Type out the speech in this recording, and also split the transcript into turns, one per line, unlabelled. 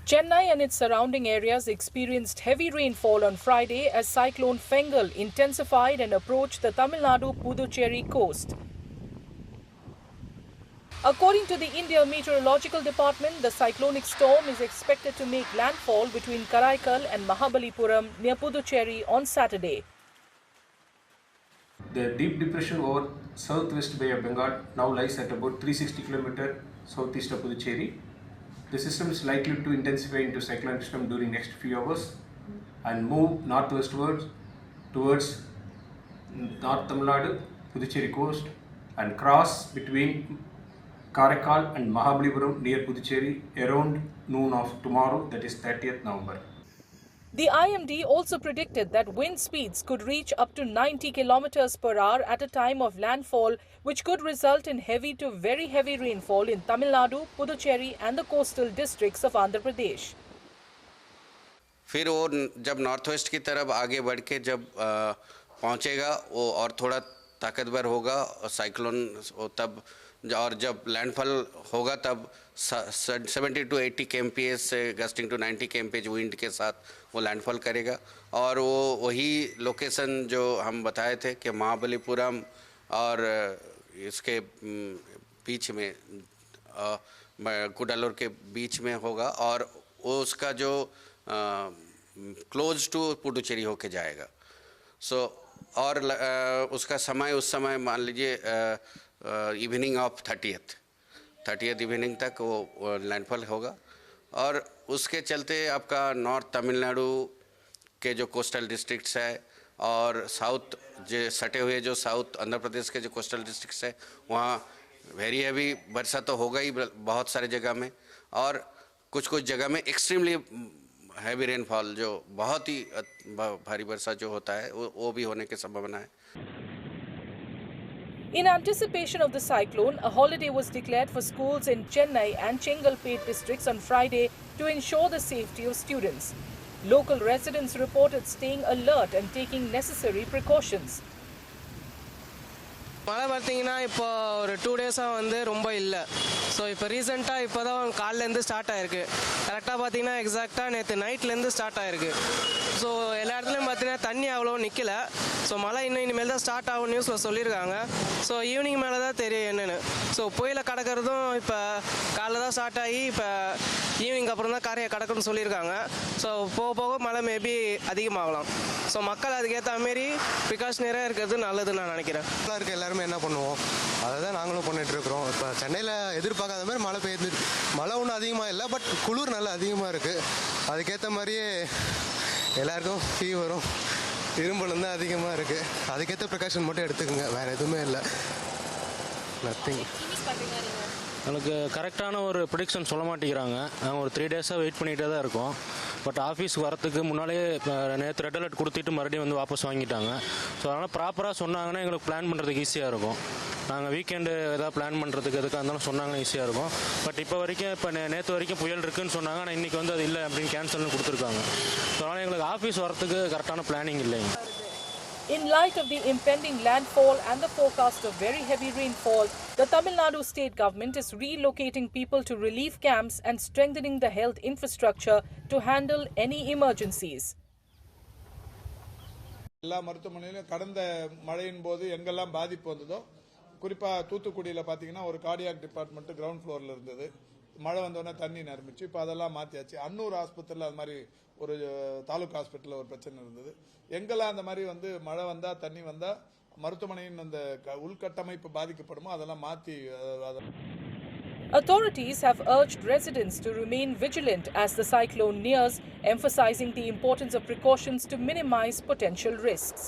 Chennai and its surrounding areas experienced heavy rainfall on Friday as cyclone Fengal intensified and approached the Tamil Nadu-Puducherry coast. According to the India Meteorological Department, the cyclonic storm is expected to make landfall between Karaikal and Mahabalipuram near Puducherry on Saturday.
The deep depression over southwest Bay of Bengal now lies at about 360 km southeast of Puducherry. The system is likely to intensify into cyclonic system during next few hours and move northwestwards towards North Tamil Nadu, Puducherry coast and cross between Karaikal and Mahabalipuram near Puducherry around noon of tomorrow, that is 30th November.
The IMD also predicted that wind speeds could reach up to 90 kilometers per hour at a time of landfall, which could result in heavy to very heavy rainfall in Tamil Nadu, Puducherry and the coastal districts of Andhra Pradesh.
फिर वो जब north west की तरफ आगे बढ़ के जब पहुंचेगा वो और थोड़ा ताकतवर होगा साइक्लोन तब और जब लैंडफॉल होगा तब 70 to 80 kmph से गस्टिंग टू 90 kmph विंड के साथ वो लैंडफॉल करेगा और वो वही लोकेशन जो हम बताए थे कि महाबलीपुरम और इसके बीच में कुडालोर के बीच में होगा और वो उसका जो क्लोज टू पुडुचेरी होके जाएगा और उसका समय उस समय मान लीजिए इवनिंग ऑफ 30th इवनिंग तक वो लैंडफॉल होगा और उसके चलते आपका नॉर्थ तमिलनाडु के जो कोस्टल डिस्ट्रिक्ट्स है और साउथ जो सटे हुए जो साउथ आंध्र प्रदेश के जो कोस्टल डिस्ट्रिक्ट्स है वहाँ वेरी हैवी वर्षा तो होगा ही बहुत सारे जगह में और कुछ जगह में एक्सट्रीमली हैवी रेनफॉल जो बहुत ही भारी वर्षा जो होता है वो भी होने की संभावना है.
In anticipation of the cyclone, a holiday was declared for schools in Chennai and Chengalpet districts on Friday to ensure the safety of students. Local residents reported staying alert and taking necessary precautions.
மழை பார்த்தீங்கன்னா இப்போ ஒரு 2 டேஸாக வந்து ரொம்ப இல்லை. So இப்போ ரீசெண்டாக இப்போ தான் காலிலேருந்து ஸ்டார்ட் ஆகிருக்கு. கரெக்டாக பார்த்தீங்கன்னா எக்ஸாக்டாக நேற்று நைட்லேருந்து ஸ்டார்ட் ஆகிருக்கு. ஸோ எல்லா இடத்துலையும் பார்த்தீங்கன்னா தண்ணி அவ்வளோ நிற்கல. ஸோ மழை இனிமேல் தான் ஸ்டார்ட் ஆகும் நியூஸில் சொல்லியிருக்காங்க. ஸோ ஈவினிங் மேலே தான் தெரியும் என்னென்னு. ஸோ புயலை கடக்கிறதும் இப்போ காலைல தான் ஸ்டார்ட் ஆகி இப்போ ஈவினிங் அப்புறம் தான் காரையை கடக்கணும்னு சொல்லியிருக்காங்க. ஸோ போக போக மழை மேபி அதிகமாகலாம். ஸோ மக்கள் அதுக்கேற்ற மாரி ப்ரிகாஷனரியாக இருக்கிறது நல்லதுன்னு நான் நினைக்கிறேன்.
இருக்க எல்லாருமே என்ன பண்ணுவோம் அதை தான் நாங்களும் பண்ணிட்டு இருக்கிறோம். இப்போ சென்னையில் எதிர்பார்க்காத மாதிரி மழை பெய்யுது. மழை ஒன்றும் அதிகமாக இல்லை, பட் குளிர் நல்லா அதிகமாக இருக்குது. அதுக்கேற்ற மாதிரியே எல்லாருக்கும் ஃபீவரும் இரும்பலும் தான் அதிகமாக இருக்குது. அதுக்கேற்ற ப்ரிகாஷன் மட்டும் எடுத்துக்கோங்க, வேறு எதுவுமே இல்லை. நத்திங்.
எனக்கு கரெக்டான ஒரு ப்ரிடிக்ஷன் சொல்ல மாட்டேங்கிறாங்க. நாங்கள் ஒரு 3 டேஸாக வெயிட் பண்ணிகிட்டே தான் இருக்கோம். பட் ஆஃபீஸ்க்கு வரத்துக்கு முன்னாலேயே நேற்று ரெட் அலர்ட் கொடுத்துட்டு மறுபடியும் வந்து வாபஸ் வாங்கிட்டாங்க. ஸோ அதனால் ப்ராப்பராக சொன்னாங்கன்னா எங்களுக்கு பிளான் பண்ணுறதுக்கு ஈஸியாக இருக்கும். நாங்கள் வீக்கெண்டு எதாவது பிளான் பண்ணுறதுக்கு எதுக்காக இருந்தாலும் சொன்னாங்கன்னா ஈஸியாக இருக்கும். பட் இப்போ வரைக்கும் இப்போ நேற்று வரைக்கும் புயல் இருக்குதுன்னு சொன்னாங்க, ஆனால் இன்றைக்கி வந்து அது இல்லை அப்படின்னு கேன்சல்னு கொடுத்துருக்காங்க. ஸோ அதனால் எங்களுக்கு ஆஃபீஸ் வரத்துக்கு கரெக்டான பிளானிங் இல்லைங்க.
In light of the impending landfall and the forecast of very heavy rainfall, the Tamil Nadu state government is relocating people to relief camps and strengthening the health infrastructure to handle any emergencies.
எல்லா மருத்துவமனையிலும் கடந்த மழையின் போது எங்கெல்லாம் பாதிப்பு வந்ததோ, குறிப்பாக தூத்துக்குடியில் பார்த்தீங்கன்னா ஒரு கார்டியாக் டிபார்ட்மெண்ட் கிரவுண்ட் ஃப்ளோரில் இருந்தது. மழை வந்தோடனே தண்ணி நிரம்பிச்சு. இப்போ அதெல்லாம் மாற்றியாச்சு. அன்னூர் ஆஸ்பத்திரியில் அது மாதிரி ஒரு தாலுக் ஹாஸ்பிட்டலில் ஒரு பிரச்சனை இருந்தது. எங்கெல்லாம் அந்த மாதிரி வந்து மழை வந்தால் தண்ணி வந்தால் மருத்துவமனையின் அந்த உள்கட்டமைப்பு பாதிக்கப்படுமோ அதெல்லாம் மாற்றி.
Authorities have urged residents to remain vigilant as the cyclone nears, emphasizing the importance of precautions to minimize potential risks.